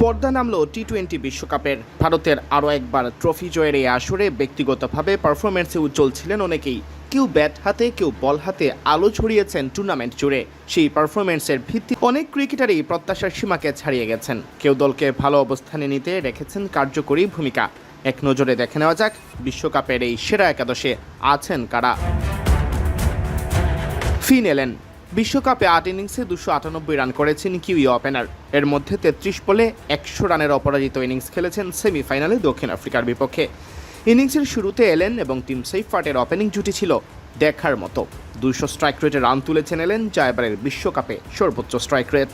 পর্দা নামল টি-20 বিশ্বকাপের। ভারতের আরও একবার ট্রফি জয়ের এই আসরে ব্যক্তিগতভাবে পারফরম্যান্সে উজ্জ্বল ছিলেন অনেকেই। কেউ ব্যাট হাতে, কেউ বল হাতে আলো ছড়িয়েছেন টুর্নামেন্ট জুড়ে। সেই পারফরম্যান্সের ভিত্তি অনেক ক্রিকেটারই প্রত্যাশার সীমাকে ছাড়িয়ে গেছেন। কেউ দলকে ভালো অবস্থানে নিতে রেখেছেন কার্যকরী ভূমিকা। এক নজরে দেখে নেওয়া যাক বিশ্বকাপের এই সেরা একাদশে আছেন কারা। ফিন এলেন। বিশ্বকাপে 8 ইনিংসে 298 রান করেছেন কিউই ওপেনার। এর মধ্যে 33 বলে 100 রানের অপরাজিত ইনিংস খেলেছেন সেমিফাইনালে দক্ষিণ আফ্রিকার বিপক্ষে। ইনিংসের শুরুতে এলেন এবং টিম সেইফার্টের ওপেনিং জুটি ছিল দেখার মতো। 200 স্ট্রাইক রেটে রান তুলেছেন এলেন, যা এবারের বিশ্বকাপে সর্বোচ্চ স্ট্রাইক রেট।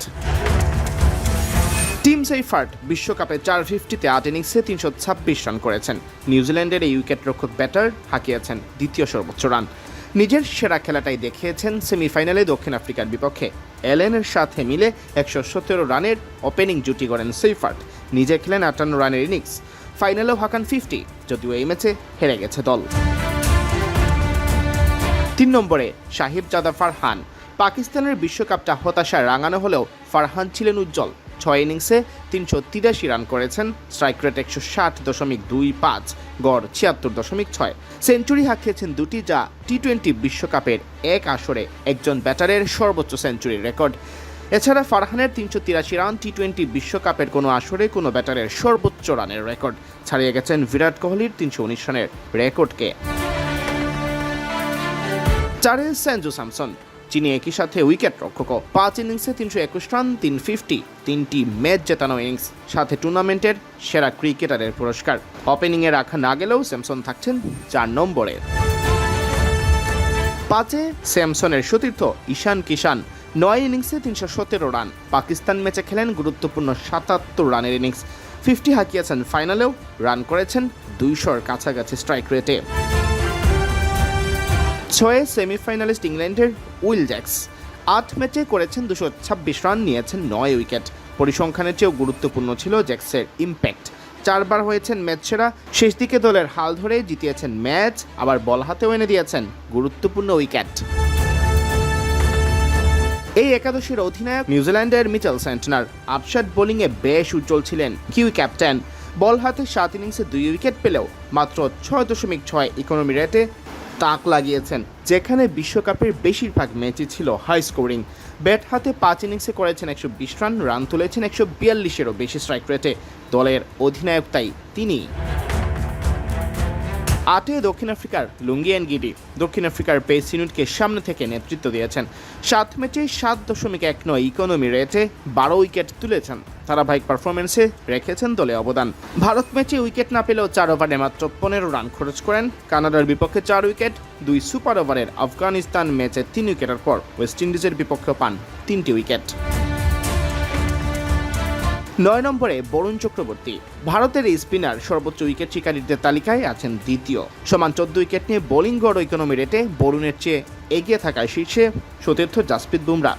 টিম সেইফার্ট বিশ্বকাপে 450-তে 8 ইনিংসে 326 রান করেছেন। নিউজিল্যান্ডের এই উইকেট রক্ষক ব্যাটার হাঁকিয়েছেন দ্বিতীয় সর্বোচ্চ রান। নিজের সেরা খেলাটাই দেখিয়েছেন সেমিফাইনালে দক্ষিণ আফ্রিকার বিপক্ষে। এলেনের সাথে মিলে 117 রানের ওপেনিং জুটি গড়েন সেইফার্ট। নিজে খেলেন 58 রানের ইনিংস। ফাইনালেও হাঁকান 50, যদিও এই ম্যাচে হেরে গেছে দল। 3 নম্বরে সাহিবজাদা ফারহান। পাকিস্তানের বিশ্বকাপটা হতাশায় রাঙানো হলেও ফারহান ছিলেন উজ্জ্বল। 6 ইনিংসে 383 রান করেছেন, স্ট্রাইক রেট 160.25, গড় 76.6। সেঞ্চুরি হাঁকিয়েছেন দুটি, যা টি-20 বিশ্বকাপের এক আসরে একজন ব্যাটারের সর্বোচ্চ সেঞ্চুরির রেকর্ড। এছাড়া ফারহানের 383 রান টি-20 বিশ্বকাপের কোনো আসরে কোনো ব্যাটারের সর্বোচ্চ রানের রেকর্ড। ছাড়িয়ে গেছেন বিরাট কোহলির 319 রানের রেকর্ডকে। 4 সঞ্জু স্যামসন। যিনি একই সাথে উইকেট রক্ষকও। 5 ইনিংসে 321 রান, 350, 3টি ম্যাচ জেতানো ইনিংস, সাথে টুর্নামেন্টের সেরা ক্রিকেটারের পুরস্কার। ওপেনিংয়ে রাখা না গেলেও স্যামসন থাকছেন 4 নম্বরে। 5-এ স্যামসনের সতীর্থ ঈশান কিষান। 9 ইনিংসে 317 রান। পাকিস্তান ম্যাচে খেলেন গুরুত্বপূর্ণ 77 রানের ইনিংস। 50 হাঁকিয়েছেন, ফাইনালেও রান করেছেন 200-র কাছাকাছি স্ট্রাইক রেটে। 6 সেমিফাইনালিস্ট ইংল্যান্ডের উইল জ্যাক্স। 8 ম্যাচে করেছেন 226 রান, নিয়েছেন 9 উইকেট। পরিসংখ্যানের চেয়েও গুরুত্বপূর্ণ ছিল জ্যাক্সের ইম্প্যাক্ট। 4 বার হয়েছেন ম্যাচ সেরা। শেষ দিকে দলের হাল ধরে জিতিয়েছেন ম্যাচ, আবার বল হাতেও এনে দিয়েছেন গুরুত্বপূর্ণ উইকেট। এই একাদশের অধিনায়ক নিউজিল্যান্ডের মিচেল সেন্টনার। 8 বোলিংয়ে বেশ উজ্জ্বল ছিলেন কিউই ক্যাপ্টেন। বল হাতে 7 ইনিংসে 2 উইকেট পেলেও মাত্র 6.6 ইকোনমি রেটে তাক লাগিয়েছেন, যেখানে বিশ্বকাপের বেশিরভাগ ম্যাচই ছিল হাই স্কোরিং। ব্যাট হাতে 5 ইনিংসে করেছেন 120 রান, রান তুলেছেন 142-এরও বেশি স্ট্রাইক রেটে। দলের অধিনায়ক তাই তিনি। 8-এ দক্ষিণ আফ্রিকার লুঙ্গি এনগিডি। দক্ষিণ আফ্রিকার পেস ইউনিটকে সামনে থেকে নেতৃত্ব দিয়েছেন। 7 ম্যাচে 7.19 ইকোনমি রেটে 12 উইকেট তুলেছেন। ধারাবাহিক পারফরমেন্সে রেখেছেন দলে অবদান। ভারত ম্যাচে উইকেট না পেলেও 4 ওভারে মাত্র 15 রান খরচ করেন। কানাডার বিপক্ষে 4 উইকেট। 2 সুপার ওভারের আফগানিস্তান ম্যাচে 3 উইকেটের পর ওয়েস্ট ইন্ডিজের বিপক্ষে পান 3টি উইকেট। 9 নম্বরে বরুণ চক্রবর্তী। ভারতের এই স্পিনার সর্বোচ্চ উইকেট শিকারীদের তালিকায় আছেন দ্বিতীয়। সমান 14 উইকেট নিয়ে বোলিং গড় ইকোনমি রেটে বরুণের চেয়ে এগিয়ে থাকায় শীর্ষে সতীর্থ জাসপ্রীত বুমরা।